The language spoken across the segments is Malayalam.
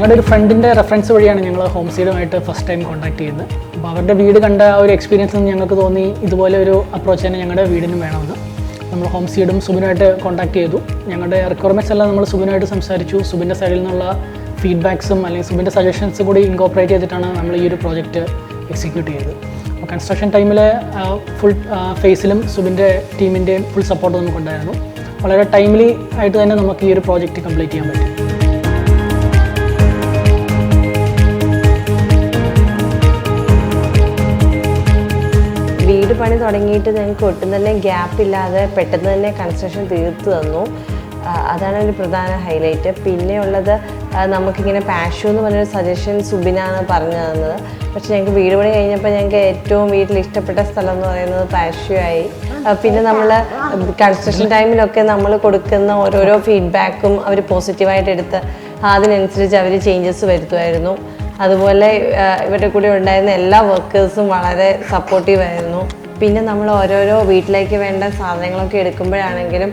ഞങ്ങളുടെ ഒരു ഫ്രണ്ടിൻ്റെ റെഫറൻസ് വഴിയാണ് ഞങ്ങൾ ഹോം സീഡുമായിട്ട് ഫസ്റ്റ് ടൈം കോൺടാക്ട് ചെയ്യുന്നത്. അപ്പോൾ അവരുടെ വീട് കണ്ട ആ ഒരു എക്സ്പീരിയൻസ് ഞങ്ങൾക്ക് തോന്നി ഇതുപോലെ ഒരു അപ്രോച്ച് തന്നെ ഞങ്ങളുടെ വീടിനും വേണമെന്ന്. നമ്മൾ ഹോം സീഡും സുബിനുമായിട്ട് കോൺടാക്ട് ചെയ്തു. ഞങ്ങളുടെ റിക്വയർമെൻറ്റ്സ് എല്ലാം നമ്മൾ സുബിനുമായിട്ട് സംസാരിച്ചു. സുബിൻ്റെ സൈഡിൽ നിന്നുള്ള ഫീഡ്ബാക്സും അല്ലെങ്കിൽ സുബിൻ്റെ സജഷൻസും കൂടി ഇൻകോപ്പറേറ്റ് ചെയ്തിട്ടാണ് നമ്മൾ ഈ ഒരു പ്രോജക്റ്റ് എക്സിക്യൂട്ട് ചെയ്തത്. അപ്പോൾ കൺസ്ട്രക്ഷൻ ടൈമിലെ ഫുൾ ഫേസിലും സുബിൻ്റെ ടീമിൻ്റെയും ഫുൾ സപ്പോർട്ട് നമുക്കുണ്ടായിരുന്നു. വളരെ ടൈംലി ആയിട്ട് തന്നെ നമുക്ക് ഈ ഒരു പ്രോജക്റ്റ് കംപ്ലീറ്റ് ചെയ്യാൻ പറ്റും. വീട് പണി തുടങ്ങിയിട്ട് ഞങ്ങൾക്ക് ഒട്ടും തന്നെ ഗ്യാപ്പില്ലാതെ പെട്ടെന്ന് തന്നെ കൺസ്ട്രക്ഷൻ തീർത്തു തന്നു. അതാണ് ഒരു പ്രധാന ഹൈലൈറ്റ്. പിന്നെ ഉള്ളത് നമുക്കിങ്ങനെ പാഷു എന്ന് പറഞ്ഞൊരു സജഷൻ സുബിനാണ് പറഞ്ഞു തന്നത്. പക്ഷെ ഞങ്ങൾക്ക് വീട് പണി കഴിഞ്ഞപ്പോൾ ഞങ്ങൾക്ക് ഏറ്റവും വീട്ടിൽ ഇഷ്ടപ്പെട്ട സ്ഥലം എന്ന് പറയുന്നത് പാഷു ആയി. പിന്നെ നമ്മൾ കൺസ്ട്രക്ഷൻ ടൈമിലൊക്കെ നമ്മൾ കൊടുക്കുന്ന ഓരോരോ ഫീഡ്ബാക്കും അവർ പോസിറ്റീവായിട്ട് എടുത്ത് അതിനനുസരിച്ച് അവർ ചേഞ്ചസ് വരുത്തുമായിരുന്നു. അതുപോലെ ഇവരുടെ കൂടെ ഉണ്ടായിരുന്ന എല്ലാ വർക്കേഴ്സും വളരെ സപ്പോർട്ടീവായിരുന്നു. പിന്നെ നമ്മൾ ഓരോരോ വീട്ടിലേക്ക് വേണ്ട സാധനങ്ങളൊക്കെ എടുക്കുമ്പോഴാണെങ്കിലും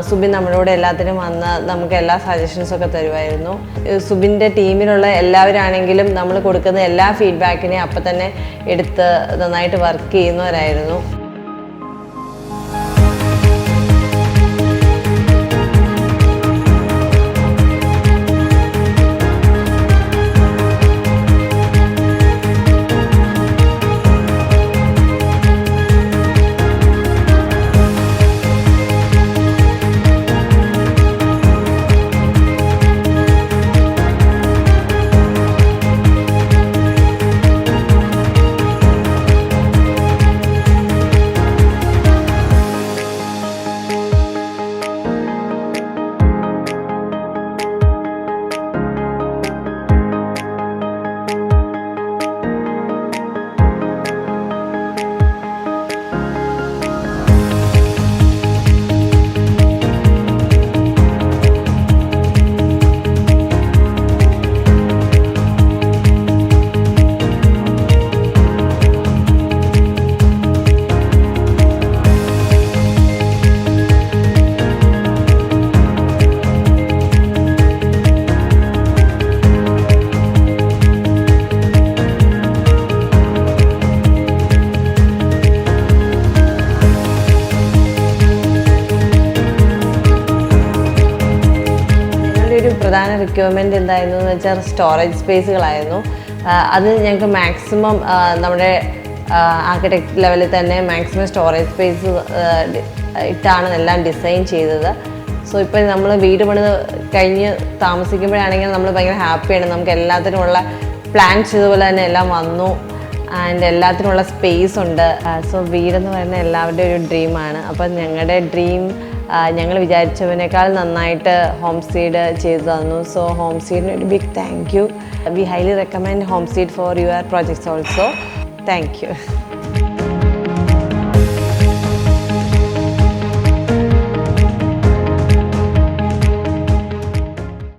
സുബിൻ നമ്മളോട് എല്ലാത്തിനും വന്ന് നമുക്ക് എല്ലാ സജഷൻസൊക്കെ തരുമായിരുന്നു. സുബിൻ്റെ ടീമിലുള്ള എല്ലാവരാണെങ്കിലും നമ്മൾ കൊടുക്കുന്ന എല്ലാ ഫീഡ്ബാക്കിനെയും അപ്പം തന്നെ എടുത്ത് നന്നായിട്ട് വർക്ക് ചെയ്യുന്നവരായിരുന്നു. ഒരു പ്രധാന റിക്വയർമെൻറ്റ് എന്തായിരുന്നു എന്ന് വെച്ചാൽ സ്റ്റോറേജ് സ്പേസുകളായിരുന്നു. അത് ഞങ്ങൾക്ക് മാക്സിമം നമ്മുടെ ആർക്കിടെക്ട് ലെവലിൽ തന്നെ മാക്സിമം സ്റ്റോറേജ് സ്പേസ് ഇട്ടാണ് എല്ലാം ഡിസൈൻ ചെയ്തത്. സോ ഇപ്പോൾ നമ്മൾ വീട് പണി കഴിഞ്ഞ് താമസിക്കുമ്പോഴാണെങ്കിൽ നമ്മൾ ഭയങ്കര ഹാപ്പിയാണ്. നമുക്ക് എല്ലാത്തിനുമുള്ള പ്ലാൻസ് ഇതുപോലെ തന്നെ എല്ലാം വന്നു ആൻഡ് എല്ലാത്തിനുള്ള സ്പേസ് ഉണ്ട്. സോ വീടെന്ന് പറയുന്നത് എല്ലാവരുടെയും ഒരു ഡ്രീമാണ്. അപ്പം ഞങ്ങളുടെ ഡ്രീം ഞങ്ങൾ വിചാരിച്ചതിനേക്കാൾ നന്നായിട്ട് ഹോം സീഡ് ചെയ്തു തന്നു. സോ ഹോം സീഡിന് ഒരു big thank you. We highly recommend Home Seed for your projects also. Thank U.